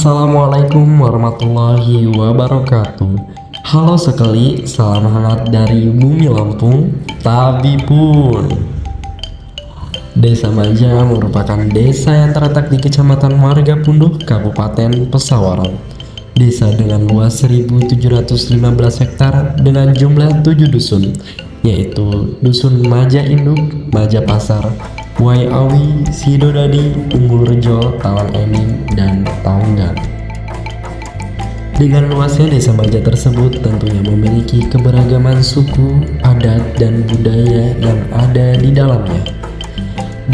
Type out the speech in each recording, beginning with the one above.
Assalamualaikum warahmatullahi wabarakatuh. Halo sekali, salam hangat dari bumi Lampung, Tabipun. Desa Maja merupakan desa yang terletak di Kecamatan Margapunduh, Kabupaten Pesawaran. Desa dengan luas 1.715 hektar dengan jumlah 7 dusun, yaitu Dusun Maja Induk, Maja Pasar, Wai Awi, Sidodadi, Umbul Rejo, Talang Enim, dan Taunggan. Dengan luasnya desa Maja tersebut tentunya memiliki keberagaman suku, adat, dan budaya yang ada di dalamnya.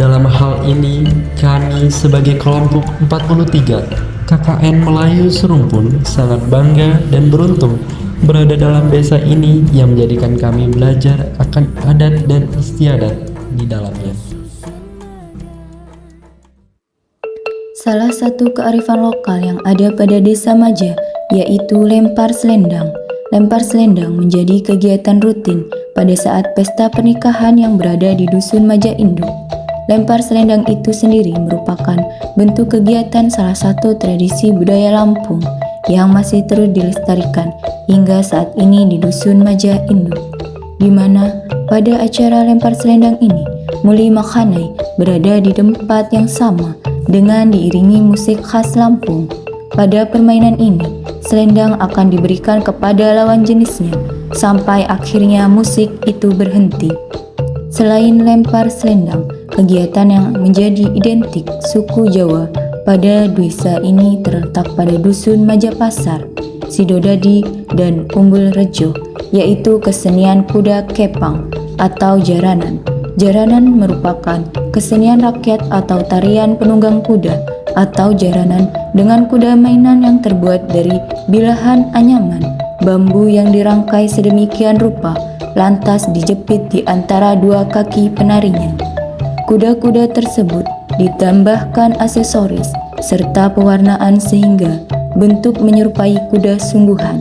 Dalam hal ini, kami sebagai kelompok 43 KKN Melayu Serumpun sangat bangga dan beruntung berada dalam desa ini yang menjadikan kami belajar akan adat dan istiadat di dalamnya. Salah satu kearifan lokal yang ada pada Desa Maja yaitu lempar selendang. Lempar selendang menjadi kegiatan rutin pada saat pesta pernikahan yang berada di Dusun Maja Induk. Lempar selendang itu sendiri merupakan bentuk kegiatan salah satu tradisi budaya Lampung yang masih terus dilestarikan hingga saat ini di Dusun Maja Induk, di mana pada acara lempar selendang ini Muli Makhanai berada di tempat yang sama dengan diiringi musik khas Lampung. Pada permainan ini, selendang akan diberikan kepada lawan jenisnya sampai akhirnya musik itu berhenti. Selain lempar selendang, kegiatan yang menjadi identik suku Jawa pada desa ini terletak pada Dusun Maja Pasar, Sidodadi, dan Umbul Rejo, yaitu kesenian kuda kepang atau jaranan. Jaranan merupakan kesenian rakyat atau tarian penunggang kuda atau jaranan dengan kuda mainan yang terbuat dari bilahan anyaman bambu yang dirangkai sedemikian rupa lantas dijepit di antara dua kaki penarinya. Kuda-kuda tersebut ditambahkan aksesoris serta pewarnaan sehingga bentuk menyerupai kuda sungguhan.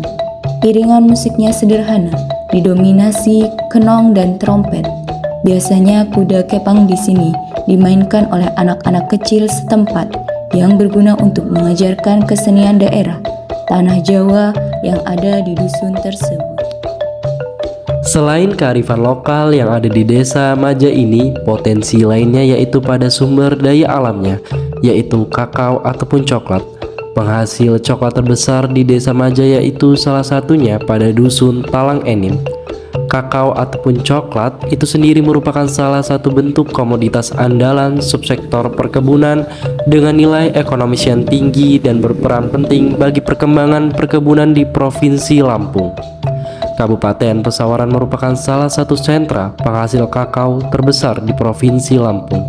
Iringan musiknya sederhana, didominasi kenong dan trompet. Biasanya kuda kepang di sini dimainkan oleh anak-anak kecil setempat yang berguna untuk mengajarkan kesenian daerah tanah Jawa yang ada di dusun tersebut. Selain kearifan lokal yang ada di Desa Maja ini, potensi lainnya yaitu pada sumber daya alamnya, yaitu kakao ataupun coklat. Penghasil coklat terbesar di Desa Maja yaitu salah satunya pada Dusun Talang Enim. Kakao ataupun coklat itu sendiri merupakan salah satu bentuk komoditas andalan subsektor perkebunan dengan nilai ekonomis yang tinggi dan berperan penting bagi perkembangan perkebunan di Provinsi Lampung. Kabupaten Pesawaran merupakan salah satu sentra penghasil kakao terbesar di Provinsi Lampung.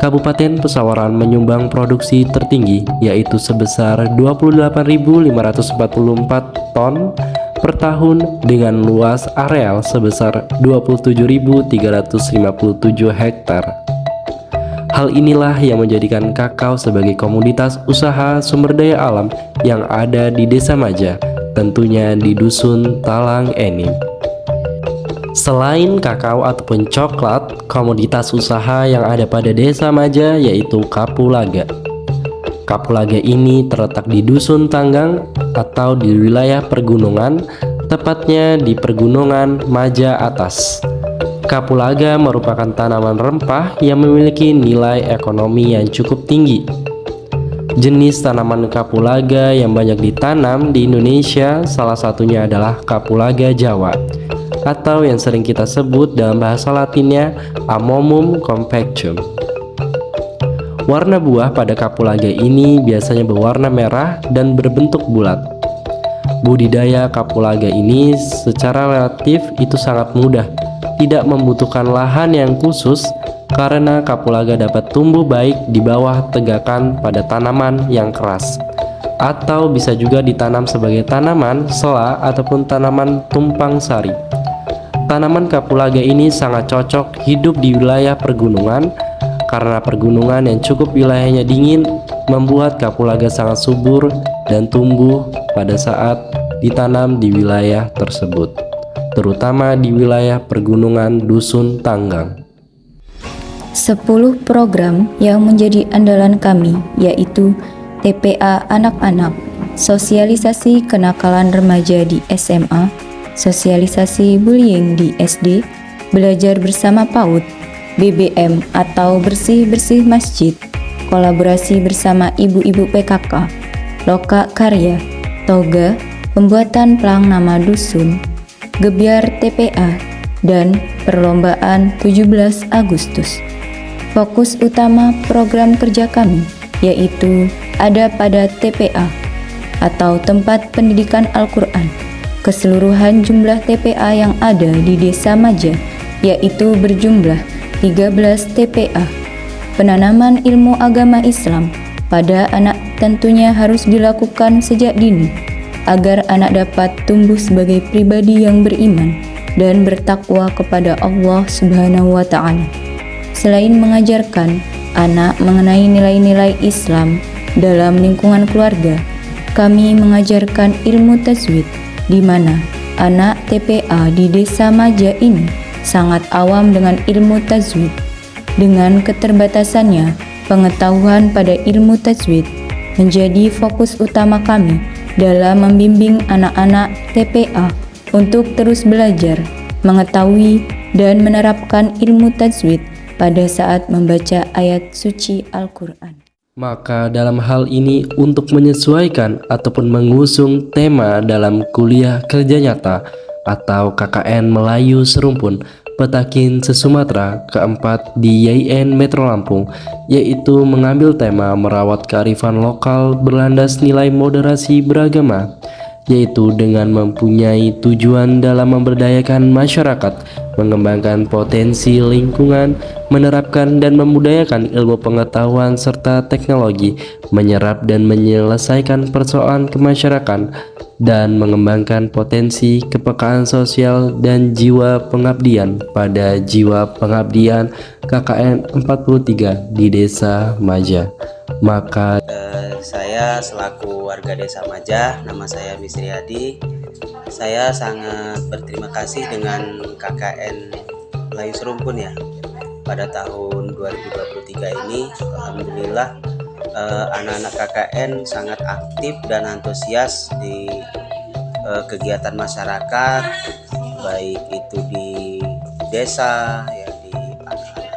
Kabupaten Pesawaran menyumbang produksi tertinggi yaitu sebesar 28.544 ton per tahun dengan luas areal sebesar 27.357 hektar. Hal inilah yang menjadikan kakao sebagai komoditas usaha sumber daya alam yang ada di Desa Maja, tentunya di Dusun Talang Enim. Selain kakao ataupun coklat, komoditas usaha yang ada pada Desa Maja yaitu kapulaga. Kapulaga ini terletak di Dusun Tanggang atau di wilayah pergunungan, tepatnya di Pergunungan Maja Atas. Kapulaga merupakan tanaman rempah yang memiliki nilai ekonomi yang cukup tinggi. Jenis tanaman kapulaga yang banyak ditanam di Indonesia salah satunya adalah kapulaga Jawa atau yang sering kita sebut dalam bahasa Latinnya Amomum compactum. Warna buah pada kapulaga ini biasanya berwarna merah dan berbentuk bulat. Budidaya kapulaga ini secara relatif itu sangat mudah, tidak membutuhkan lahan yang khusus karena kapulaga dapat tumbuh baik di bawah tegakan pada tanaman yang keras, atau bisa juga ditanam sebagai tanaman sela ataupun tanaman tumpang sari. Tanaman kapulaga ini sangat cocok hidup di wilayah pergunungan karena pergunungan yang cukup wilayahnya dingin membuat kapulaga sangat subur dan tumbuh pada saat ditanam di wilayah tersebut, terutama di wilayah pergunungan Dusun Tanggang. 10 program yang menjadi andalan kami yaitu TPA anak-anak, sosialisasi kenakalan remaja di SMA, sosialisasi bullying di SD, belajar bersama PAUD, BBM atau bersih-bersih masjid, kolaborasi bersama ibu-ibu PKK, loka karya, toga, pembuatan pelang nama dusun, gebyar TPA, dan perlombaan 17 Agustus. Fokus utama program kerja kami yaitu ada pada TPA atau Tempat Pendidikan Al-Quran. Keseluruhan jumlah TPA yang ada di Desa Maja yaitu berjumlah 13 TPA. Penanaman ilmu agama Islam pada anak tentunya harus dilakukan sejak dini agar anak dapat tumbuh sebagai pribadi yang beriman dan bertakwa kepada Allah Subhanahu wa Ta'ala. Selain mengajarkan anak mengenai nilai-nilai Islam dalam lingkungan keluarga, kami mengajarkan ilmu tajwid, di mana anak TPA di Desa Maja ini sangat awam dengan ilmu tajwid. Dengan keterbatasannya, pengetahuan pada ilmu tajwid menjadi fokus utama kami dalam membimbing anak-anak TPA untuk terus belajar, mengetahui, dan menerapkan ilmu tajwid pada saat membaca ayat suci Al-Quran. Maka dalam hal ini untuk menyesuaikan ataupun mengusung tema dalam kuliah kerja nyata atau KKN Melayu Serumpun Petakin se-Sumatera keempat di YIN Metro Lampung, yaitu mengambil tema merawat kearifan lokal berlandas nilai moderasi beragama, yaitu dengan mempunyai tujuan dalam memberdayakan masyarakat, mengembangkan potensi lingkungan, menerapkan dan memudayakan ilmu pengetahuan serta teknologi, menyerap dan menyelesaikan persoalan kemasyarakatan, dan mengembangkan potensi kepekaan sosial dan jiwa pengabdian pada jiwa pengabdian KKN 43 di Desa Maja. Maka saya selaku warga Desa Maja, nama saya Misriadi. Saya sangat berterima kasih dengan KKN Melayu Serumpun ya. Pada tahun 2023 ini, alhamdulillah anak-anak KKN sangat aktif dan antusias di kegiatan masyarakat, baik itu di desa, ya di anak-anak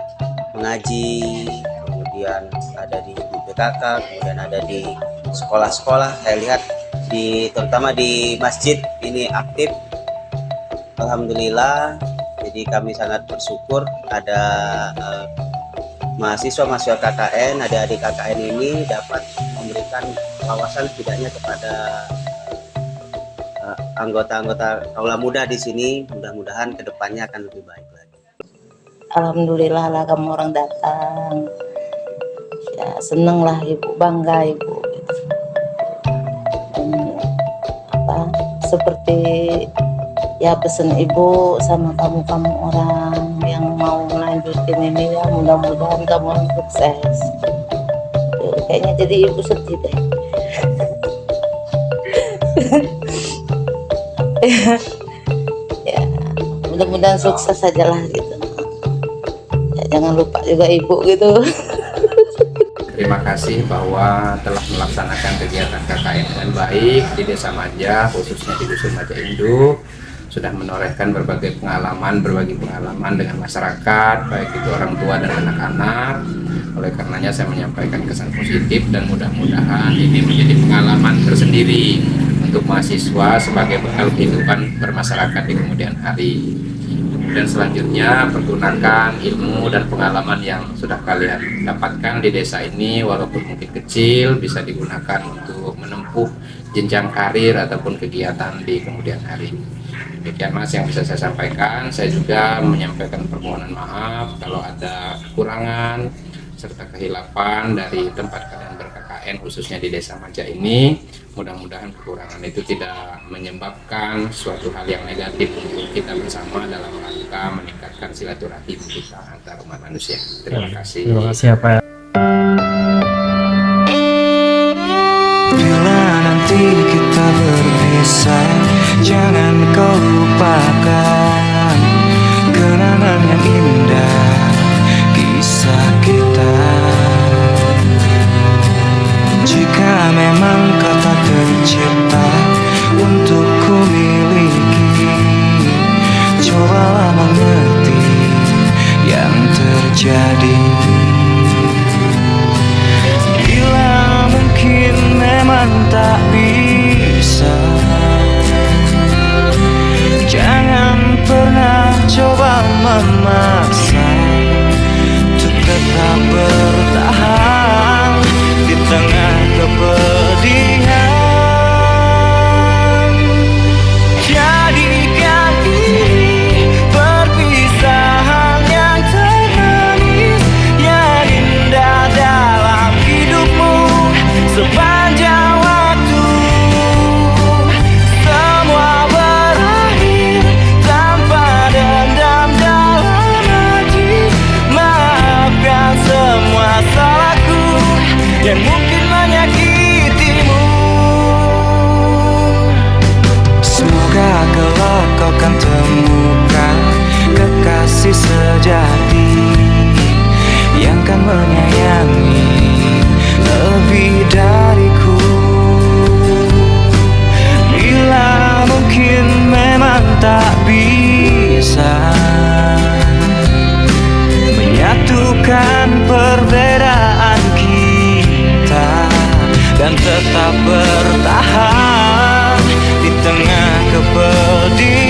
mengaji, kemudian ada di PKK, kemudian ada di sekolah-sekolah. Saya lihat terutama di masjid ini aktif, alhamdulillah. Jadi kami sangat bersyukur ada mahasiswa KKN, adik-adik KKN ini dapat memberikan wawasan setidaknya kepada anggota-anggota kaula muda di sini. Mudah-mudahan kedepannya akan lebih baik lagi. Alhamdulillah lah kamu orang datang. Ya seneng lah ibu, bangga ibu. Seperti ya pesan ibu sama kamu orang yang mau melanjutin ini ya, mudah-mudahan kamu sukses. Kayaknya jadi ibu sedih deh. Ya mudah-mudahan sukses saja lah gitu. Ya, jangan lupa juga ibu gitu. Terima kasih bahwa telah melaksanakan kegiatan KKN dengan baik di Desa Maja, khususnya di Dusun Maja Induk. Sudah menorehkan berbagi pengalaman dengan masyarakat, baik itu orang tua dan anak-anak. Oleh karenanya saya menyampaikan kesan positif dan mudah-mudahan ini menjadi pengalaman tersendiri untuk mahasiswa sebagai bekal kehidupan bermasyarakat di kemudian hari. Dan selanjutnya pergunakan ilmu dan pengalaman yang sudah kalian dapatkan di desa ini, walaupun mungkin kecil, bisa digunakan untuk menempuh jenjang karir ataupun kegiatan di kemudian hari. Demikian Mas yang bisa saya sampaikan. Saya juga menyampaikan permohonan maaf kalau ada kekurangan serta kehilapan dari tempat kalian ber-KKN khususnya di Desa Maja ini. Mudah-mudahan kekurangan itu tidak menyebabkan suatu hal yang negatif untuk kita bersama dalam rangka meningkatkan silaturahim kita antar umat manusia. Terima kasih. terima kasih ya Pak. Bila nanti kita berpisah, jangan kau lupakan kenangan yang indah kisah kita. Jika Bila mungkin memang tak bisa, jangan pernah coba memaksa untuk tetap bertahan di tengah kepedihan. Jadikan ini perpisahan yang termanis, yang indah dalam hidupmu sepanjang waktu. Semua berakhir tanpa dendam dalam hati. Maafkan semua salahku yang mungkin menyakitimu. Semoga kelak kau kan temukan kekasih sejati yang kan menyayangi lebih dariku. Bila mungkin memang tak bisa menyatukan perbedaan kita dan tetap bertahan di tengah kepedihan.